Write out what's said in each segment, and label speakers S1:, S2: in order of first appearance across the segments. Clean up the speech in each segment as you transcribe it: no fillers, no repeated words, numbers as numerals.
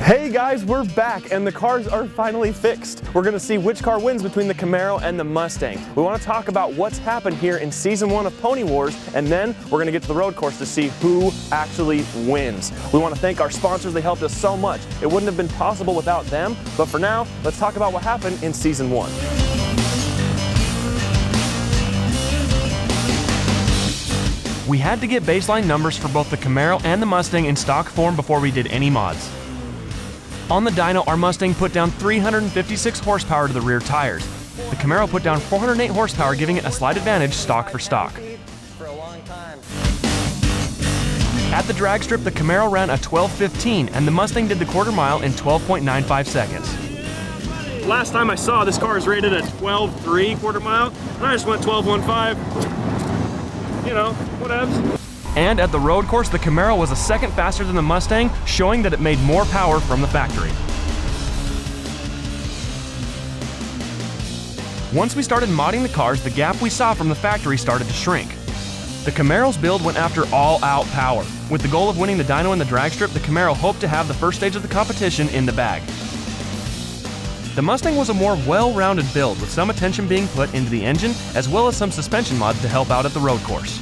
S1: Hey guys, we're back and the cars are finally fixed. We're gonna see which car wins between the Camaro and the Mustang. We wanna talk about what's happened here in season 1 of Pony Wars, and then we're gonna get to the road course to see who actually wins. We wanna thank our sponsors, they helped us so much. It wouldn't have been possible without them, but for now, let's talk about what happened in season 1.
S2: We had to get baseline numbers for both the Camaro and the Mustang in stock form before we did any mods. On the dyno, our Mustang put down 356 horsepower to the rear tires. The Camaro put down 408 horsepower, giving it a slight advantage stock for stock. At the drag strip, the Camaro ran a 12:15 and the Mustang did the quarter mile in 12.95 seconds.
S1: Last time I saw this car is rated at 12.3 quarter mile, and I just went 12.15. You know, whatevs.
S2: And at the road course, the Camaro was a second faster than the Mustang, showing that it made more power from the factory. Once we started modding the cars, the gap we saw from the factory started to shrink. The Camaro's build went after all-out power. With the goal of winning the dyno and the drag strip, the Camaro hoped to have the first stage of the competition in the bag. The Mustang was a more well-rounded build, with some attention being put into the engine, as well as some suspension mods to help out at the road course.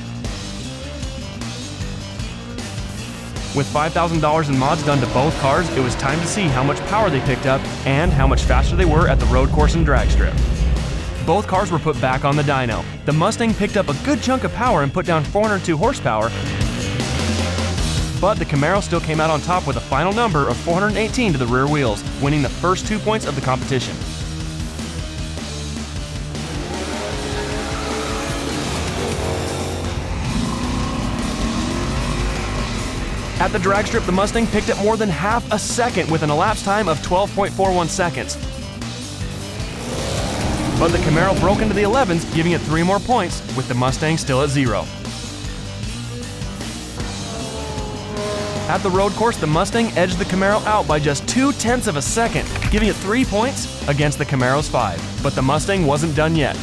S2: With $5,000 in mods done to both cars, it was time to see how much power they picked up and how much faster they were at the road course and drag strip. Both cars were put back on the dyno. The Mustang picked up a good chunk of power and put down 402 horsepower, but the Camaro still came out on top with a final number of 418 to the rear wheels, winning the first 2 points of the competition. At the drag strip, the Mustang picked up more than half a second with an elapsed time of 12.41 seconds. But the Camaro broke into the 11s, giving it 3 more points, with the Mustang still at 0. At the road course, the Mustang edged the Camaro out by just 0.2 of a second, giving it 3 points against the Camaro's 5. But the Mustang wasn't done yet.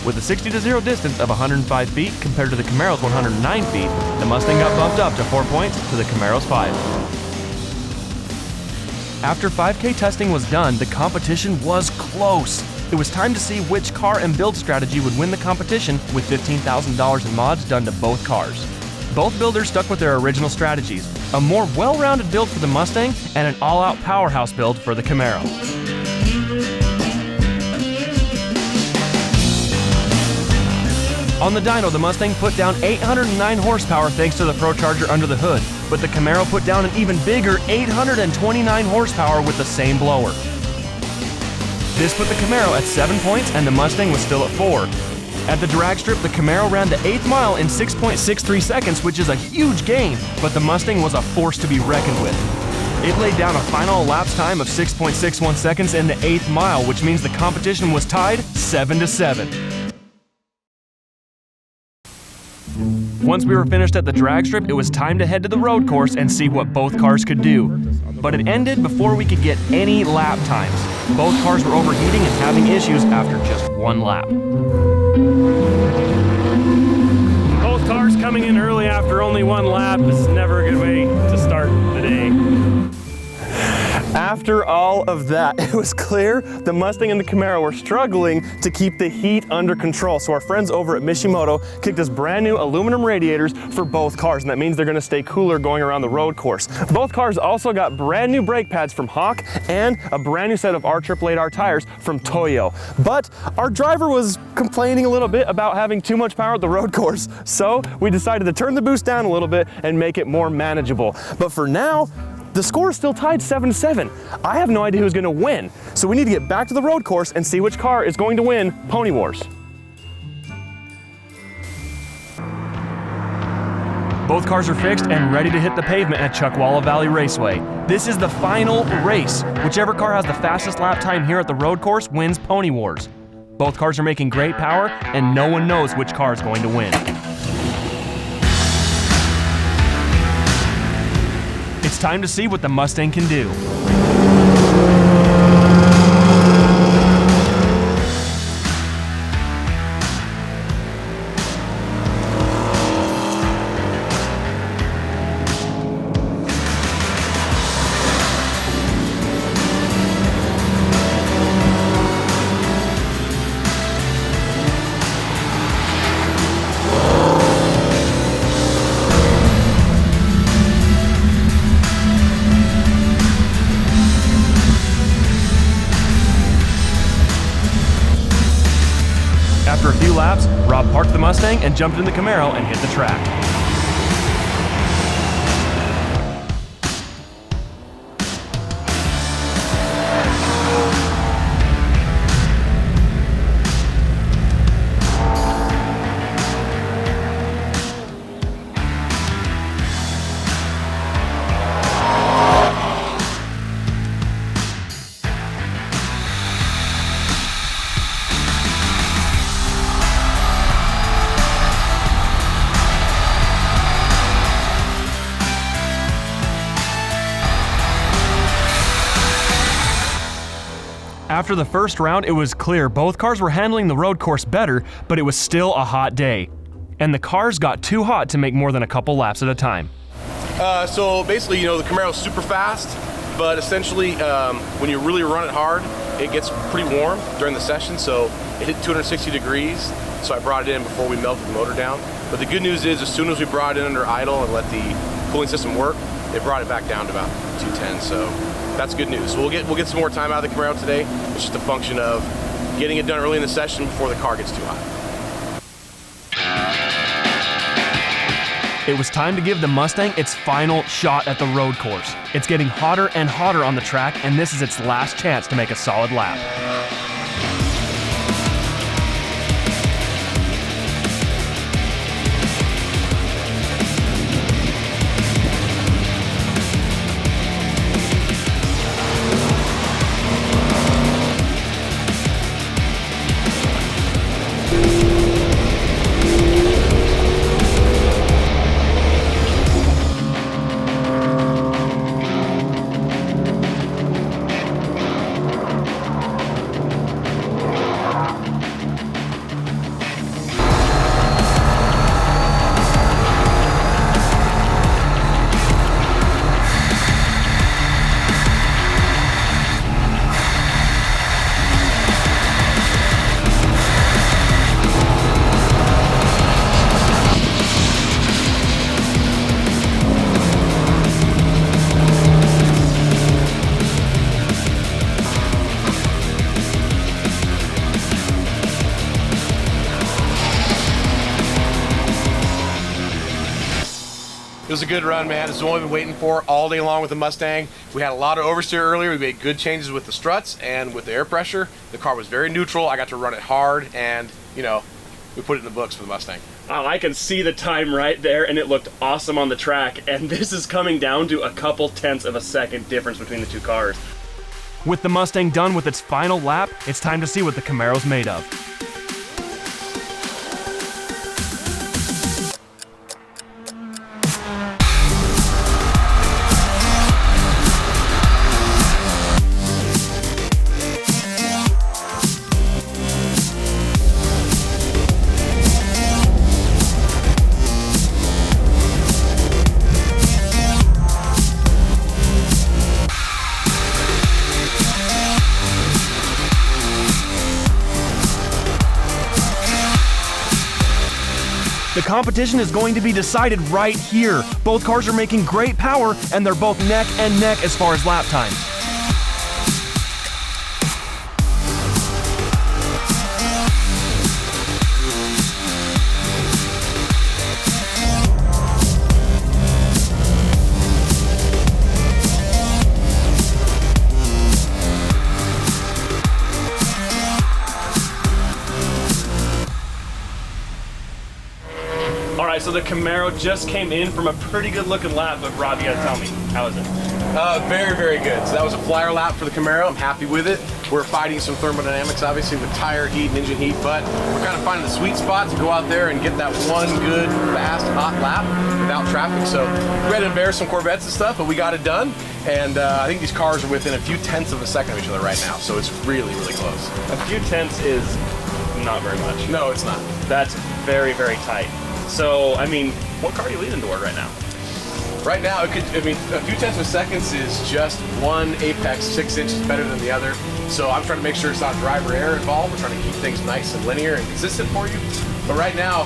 S2: With a 60-0 distance of 105 feet compared to the Camaro's 109 feet, the Mustang got bumped up to 4 points to the Camaro's 5. After 5K testing was done, the competition was close. It was time to see which car and build strategy would win the competition with $15,000 in mods done to both cars. Both builders stuck with their original strategies, a more well-rounded build for the Mustang and an all-out powerhouse build for the Camaro. On the dyno, the Mustang put down 809 horsepower thanks to the ProCharger under the hood, but the Camaro put down an even bigger 829 horsepower with the same blower. This put the Camaro at 7 points and the Mustang was still at 4. At the drag strip, the Camaro ran the 8th mile in 6.63 seconds, which is a huge gain, but the Mustang was a force to be reckoned with. It laid down a final elapsed time of 6.61 seconds in the 8th mile, which means the competition was tied 7-7. Once we were finished at the drag strip, it was time to head to the road course and see what both cars could do. But it ended before we could get any lap times. Both cars were overheating and having issues after just 1 lap.
S1: Both cars coming in early after only 1 lap is never a good way to start the day. After all of that, it was clear the Mustang and the Camaro were struggling to keep the heat under control. So our friends over at Mishimoto kicked us brand new aluminum radiators for both cars, and that means they're gonna stay cooler going around the road course. Both cars also got brand new brake pads from Hawk and a brand new set of R888R tires from Toyo. But our driver was complaining a little bit about having too much power at the road course, so we decided to turn the boost down a little bit and make it more manageable. But for now, the score is still tied 7-7. I have no idea who's gonna win, so we need to get back to the road course and see which car is going to win Pony Wars.
S2: Both cars are fixed and ready to hit the pavement at Chuckwalla Valley Raceway. This is the final race. Whichever car has the fastest lap time here at the road course wins Pony Wars. Both cars are making great power, and no one knows which car is going to win. It's time to see what the Mustang can do. parked the Mustang and jumped in the Camaro and hit the track. After the first round, it was clear both cars were handling the road course better, but it was still a hot day. And the cars got too hot to make more than a couple laps at a time.
S3: So basically, the Camaro's super fast, but essentially, when you really run it hard, it gets pretty warm during the session, so it hit 260 degrees, so I brought it in before we melted the motor down. But the good news is, as soon as we brought it in under idle and let the cooling system work, it brought it back down to about 210, so that's good news. So we'll get some more time out of the Camaro today. It's just a function of getting it done early in the session before the car gets too hot.
S2: It was time to give the Mustang its final shot at the road course. It's getting hotter and hotter on the track, and this is its last chance to make a solid lap.
S3: It was a good run, man. This is what we've been waiting for all day long with the Mustang. We had a lot of oversteer earlier. We made good changes with the struts and with the air pressure. The car was very neutral. I got to run it hard, and we put it in the books for the Mustang.
S1: Oh, I can see the time right there, and it looked awesome on the track. And this is coming down to a couple tenths of a second difference between the two cars.
S2: With the Mustang done with its final lap, it's time to see what the Camaro's made of. The competition is going to be decided right here. Both cars are making great power, and they're both neck and neck as far as lap times.
S1: So the Camaro just came in from a pretty good looking lap, but Rob, you gotta tell me, how is it?
S3: Very, very good. So that was a flyer lap for the Camaro. I'm happy with it. We're fighting some thermodynamics, obviously, with tire heat and engine heat, but we're kind of finding the sweet spot to go out there and get that one good, fast, hot lap without traffic. So we had to embarrass some Corvettes and stuff, but we got it done. And I think these cars are within a few tenths of a second of each other right now, so it's really, really close.
S1: A few tenths is not very much.
S3: No, it's not.
S1: That's very, very tight. So, I mean, what car are you leaning toward right now?
S3: Right now, a few tenths of seconds is just one apex 6 inches better than the other. So I'm trying to make sure it's not driver error involved. We're trying to keep things nice and linear and consistent for you. But right now,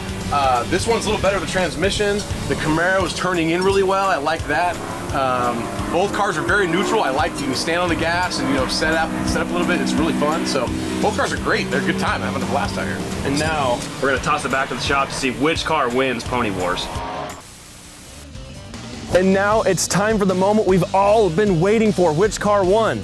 S3: this one's a little better with the transmission. The Camaro is turning in really well. I like that. Both cars are very neutral. I like you can stand on the gas and, you know, set up a little bit. It's really fun. So both cars are great. They're a good time. I'm having a blast out here.
S1: And now we're gonna toss it back to the shop to see which car wins Pony Wars. And now it's time for the moment we've all been waiting for. Which car won?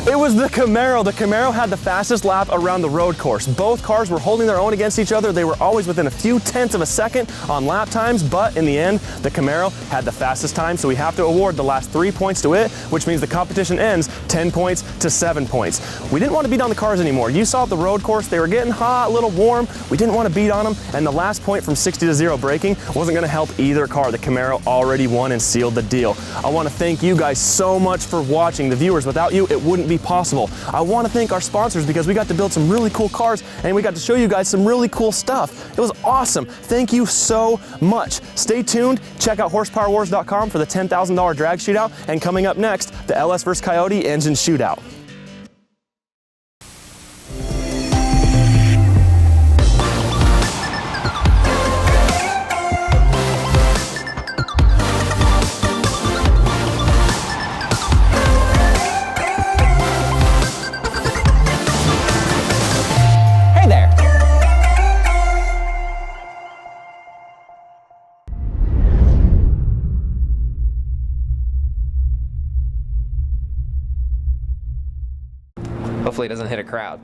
S1: It was the Camaro. The Camaro had the fastest lap around the road course. Both cars were holding their own against each other. They were always within a few tenths of a second on lap times, but in the end, the Camaro had the fastest time, so we have to award the last 3 points to it, which means the competition ends 10 points to 7 points. We didn't want to beat on the cars anymore. You saw the road course, they were getting hot, a little warm. We didn't want to beat on them, and the last point from 60 to 0 braking wasn't going to help either car. The Camaro already won and sealed the deal. I want to thank you guys so much for watching. The viewers, without you, it wouldn't be possible. I want to thank our sponsors because we got to build some really cool cars and we got to show you guys some really cool stuff. It was awesome. Thank you so much. Stay tuned. Check out horsepowerwars.com for the $10,000 drag shootout, and coming up next, the LS vs Coyote engine shootout.
S4: Hopefully it doesn't hit a crowd.